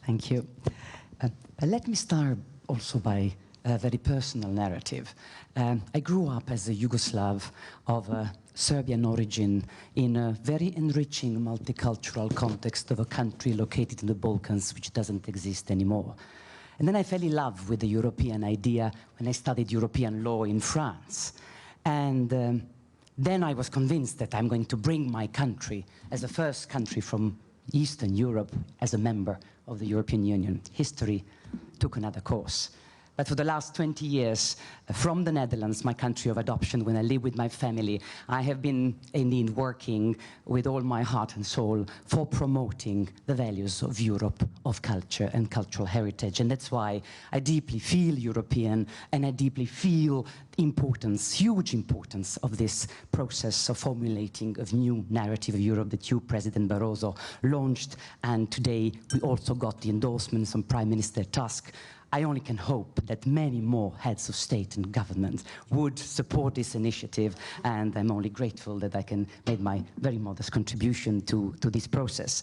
Thank you. Let me start also by a very personal narrative. I grew up as a Yugoslav of Serbian origin in a very enriching multicultural context of a country located in the Balkans which doesn't exist anymore. And then I fell in love with the European idea when I studied European law in France. And then I was convinced that I'm going to bring my country as the first country from Eastern Europe as a member of the European Union. History took another course. But for the last 20 years, from the Netherlands, my country of adoption, when I live with my family, I have been indeed working with all my heart and soul for promoting the values of Europe, of culture and cultural heritage. And that's why I deeply feel European, and I deeply feel the importance, huge importance of this process of formulating a new narrative of Europe that you, President Barroso, launched. And today we also got the endorsements from Prime Minister Tusk. I only can hope that many more heads of state and government would support this initiative, and I'm only grateful that I can make my very modest contribution to this process.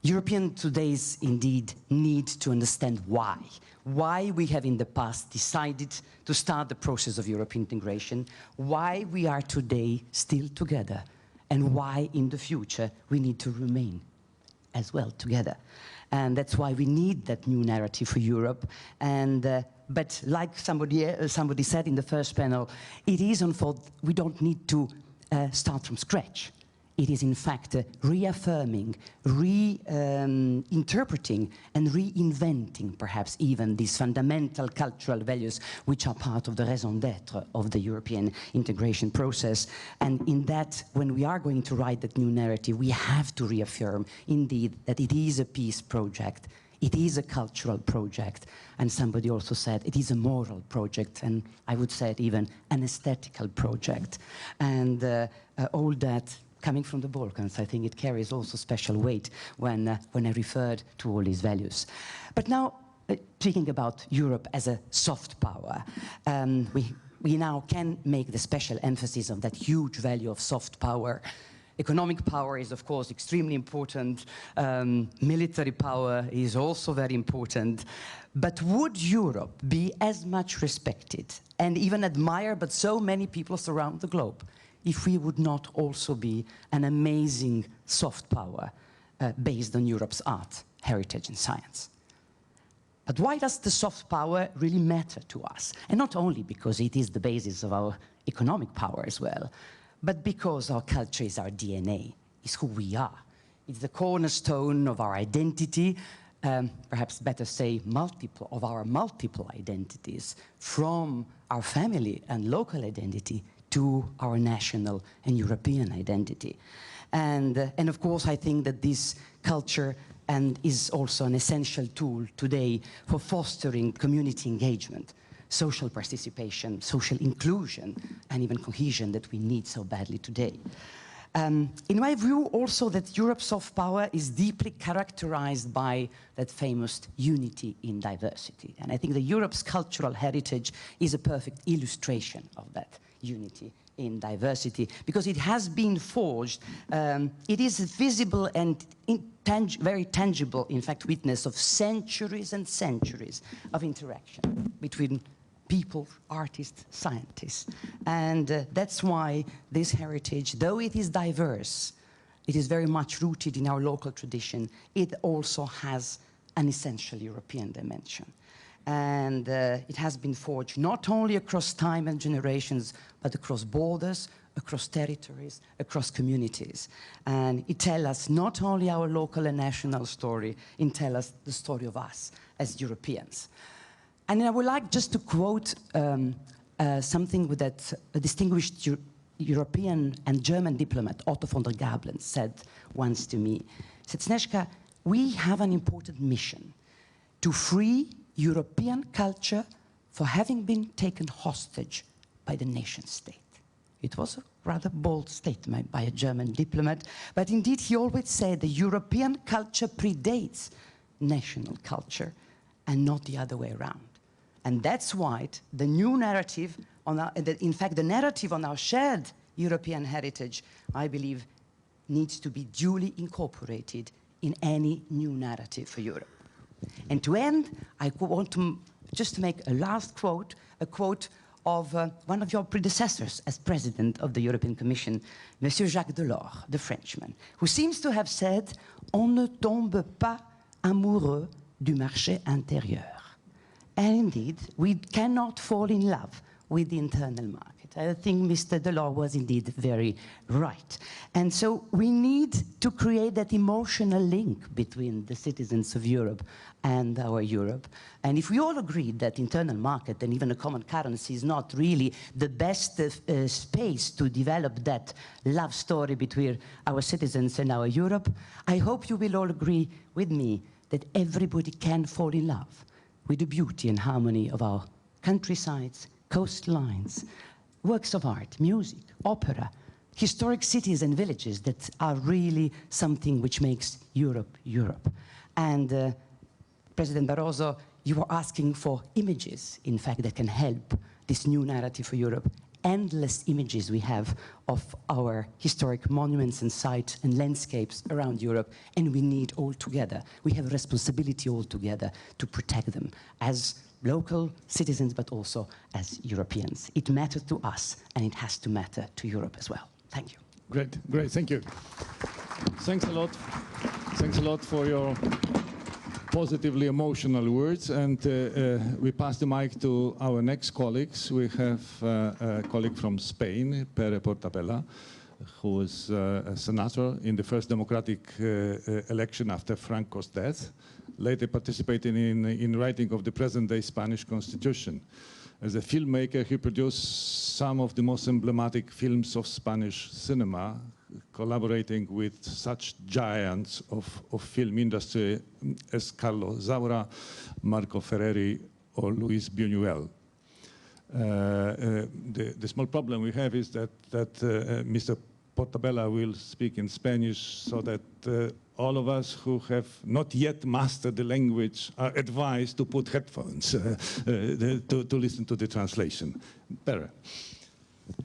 Europeans today indeed need to understand why we have in the past decided to start the process of European integration, why we are today still together, and why in the future we need to remain as well together. And that's why we need that new narrative for Europe. And, but like somebody said in the first panel, it is unfold. We don't need to start from scratch. It is in fact reaffirming, reinterpreting and reinventing perhaps even these fundamental cultural values which are part of the raison d'etre of the European integration process. And in that, when we are going to write that new narrative, we have to reaffirm indeed that it is a peace project, it is a cultural project, and somebody also said it is a moral project, and I would say it even an aesthetical project. And all that coming from the Balkans, I think it carries also special weight when I referred to all these values. But now, speaking about Europe as a soft power, we now can make the special emphasis on that huge value of soft power. Economic power is, of course, extremely important. Military power is also very important. But would Europe be as much respected and even admired by so many peoples around the globe if we would not also be an amazing soft power based on Europe's art, heritage and science? But why does the soft power really matter to us? And not only because it is the basis of our economic power as well, but because our culture is our DNA, it's who we are. It's the cornerstone of our identity, perhaps better say of our multiple identities, from our family and local identity to our national and European identity. And of course, I think that this culture is also an essential tool today for fostering community engagement, social participation, social inclusion, and even cohesion that we need so badly today. In my view, also, that Europe's soft power is deeply characterized by that famous unity in diversity. And I think that Europe's cultural heritage is a perfect illustration of that unity in diversity, because it has been forged. It is a visible and very tangible, in fact, witness of centuries and centuries of interaction between people, artists, scientists. And that's why this heritage, though it is diverse, it is very much rooted in our local tradition, it also has an essential European dimension. And it has been forged not only across time and generations, but across borders, across territories, across communities. And it tells us not only our local and national story, it tells us the story of us as Europeans. And I would like just to quote something that a distinguished European and German diplomat, Otto von der Gablen, said once to me. He said, Sneška, we have an important mission to free European culture for having been taken hostage by the nation state. It was a rather bold statement by a German diplomat, but indeed he always said the European culture predates national culture and not the other way around. And that's why the new narrative, in fact the narrative on our shared European heritage, I believe, needs to be duly incorporated in any new narrative for Europe. And to end, I want to just make a last quote, a quote of one of your predecessors as president of the European Commission, Monsieur Jacques Delors, the Frenchman, who seems to have said, "On ne tombe pas amoureux du marché intérieur." And indeed, we cannot fall in love with the internal market. I think Mr. Delors was indeed very right. And so we need to create that emotional link between the citizens of Europe and our Europe. And if we all agree that internal market and even a common currency is not really the best space to develop that love story between our citizens and our Europe, I hope you will all agree with me that everybody can fall in love with the beauty and harmony of our countrysides, coastlines, works of art, music, opera, historic cities and villages that are really something which makes Europe, Europe. And President Barroso, you are asking for images, in fact, that can help this new narrative for Europe. Endless images we have of our historic monuments and sites and landscapes around Europe, and we need all together. We have a responsibility all together to protect them as local citizens, but also as Europeans. It matters to us, and it has to matter to Europe as well. Thank you. Great, great, thank you. Thanks a lot. Thanks a lot for your positively emotional words, and we pass the mic to our next colleagues. We have a colleague from Spain, Pere Portabella, who was a senator in the first democratic election after Franco's death, later participating in writing of the present-day Spanish constitution. As a filmmaker, he produced some of the most emblematic films of Spanish cinema, collaborating with such giants of film industry as Carlos Saura, Marco Ferreri, or Luis Buñuel. The small problem we have is that Mr. Portabella will speak in Spanish, so that all of us who have not yet mastered the language are advised to put headphones to listen to the translation. Pere.